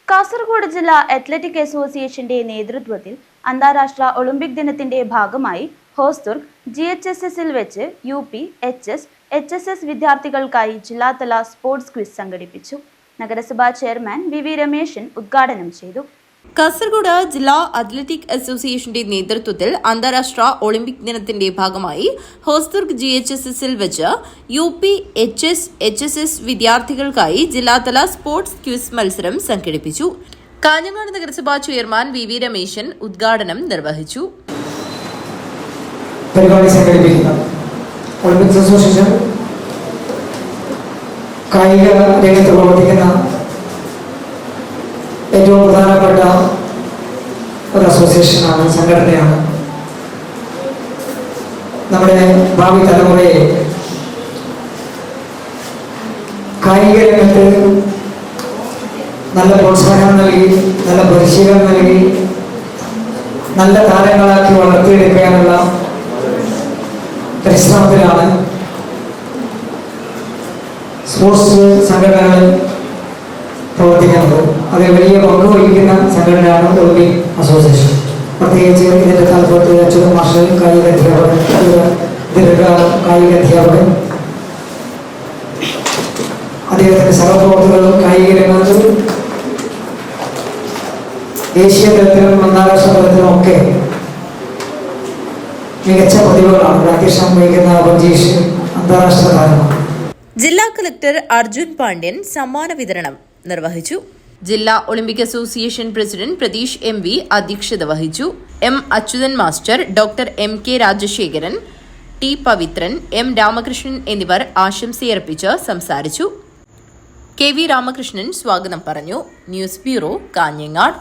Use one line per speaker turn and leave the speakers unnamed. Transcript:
കാസർഗോഡ് ജില്ലാ അത്ലറ്റിക് അസോസിയേഷന്റെ നേതൃത്വത്തിൽ അന്താരാഷ്ട്ര ഒളിമ്പിക് ദിനത്തിന്റെ ഭാഗമായി ഹോസ്ദുർഗ് GHSSൽ വെച്ച് UP, HS, HSS വിദ്യാർത്ഥികൾക്കായി ജില്ലാതല സ്പോർട്സ് ക്വിസ് സംഘടിപ്പിച്ചു. നഗരസഭാ ചെയർമാൻ VV രമേശൻ ഉദ്ഘാടനം ചെയ്തു.
കാസർഗോഡ് ജില്ലാ അത്ലറ്റിക് അസോസിയേഷന്റെ നേതൃത്വത്തിൽ അന്താരാഷ്ട്ര ഒളിമ്പിക് ദിനത്തിന്റെ ഭാഗമായി ഹോസ്ദുർഗ് GHSSൽ വെച്ച് UP, HS, HSS വിദ്യാർത്ഥികൾക്കായി ജില്ലാതല സ്പോർട്സ് ക്വിസ് മത്സരം സംഘടിപ്പിച്ചു. കാഞ്ഞങ്ങാട് നഗരസഭാ ചെയർമാൻ VV രമേശൻ ഉദ്ഘാടനം നിർവഹിച്ചു.
പരിപാടി സംഘടിപ്പിക്കുന്ന ഒളിമ്പിക്സ് അസോസിയേഷൻ കായിക രംഗത്ത് പ്രവർത്തിക്കുന്ന ഏറ്റവും പ്രധാനപ്പെട്ട ഒരു അസോസിയേഷനാണ്, സംഘടനയാണ്. നമ്മുടെ ഭാവി തലമുറയെ കായിക രംഗത്ത് നല്ല പ്രോത്സാഹനം നൽകി, നല്ല പരിശീലനം നൽകി, നല്ല താരങ്ങളാക്കി വളർത്തിയെടുക്കാനുള്ള പരിശ്രമത്തിലാണ് സ്പോർട്സ് സംഘടനകൾ പ്രവർത്തിക്കുന്നത്. അതിൽ വലിയ പങ്ക് വഹിക്കുന്ന സംഘടനയാണ് ഒളിമ്പിക് അസോസിയേഷൻ. പ്രത്യേകിച്ച് ഇതിൻ്റെ താല്പര്യത്തിൽ അച്യുത മാഷ് കായിക അധ്യാപകൻ, ദീർഘകാലം കായിക അധ്യാപകൻ, അദ്ദേഹത്തിൻ്റെ സഹപ്രവർത്തകരും കായിക രംഗത്ത് ദേശീയ തലത്തിലും അന്താരാഷ്ട്ര തലത്തിലും ഒക്കെ മികച്ച പ്രതിഭകളാണ്. അധ്യക്ഷം വഹിക്കുന്ന അഭിജീഷ് അന്താരാഷ്ട്ര താരമാണ്.
ജില്ലാ കളക്ടർ അർജുൻ പാണ്ഡ്യൻ സമ്മാന വിതരണം നിർവഹിച്ചു. ജില്ലാ Olympic association president Pratheesh MV അധ്യക്ഷത വഹിച്ചു. M Achuthan master, doctor MK Rajasekharan, T Pavithran, M Ramakrishnan എന്നിവർ ആശംസയർപ്പിച്ച് സംസാരിച്ചു. KV രാമകൃഷ്ണൻ സ്വാഗതം പറഞ്ഞു. News bureau, Kanhangad.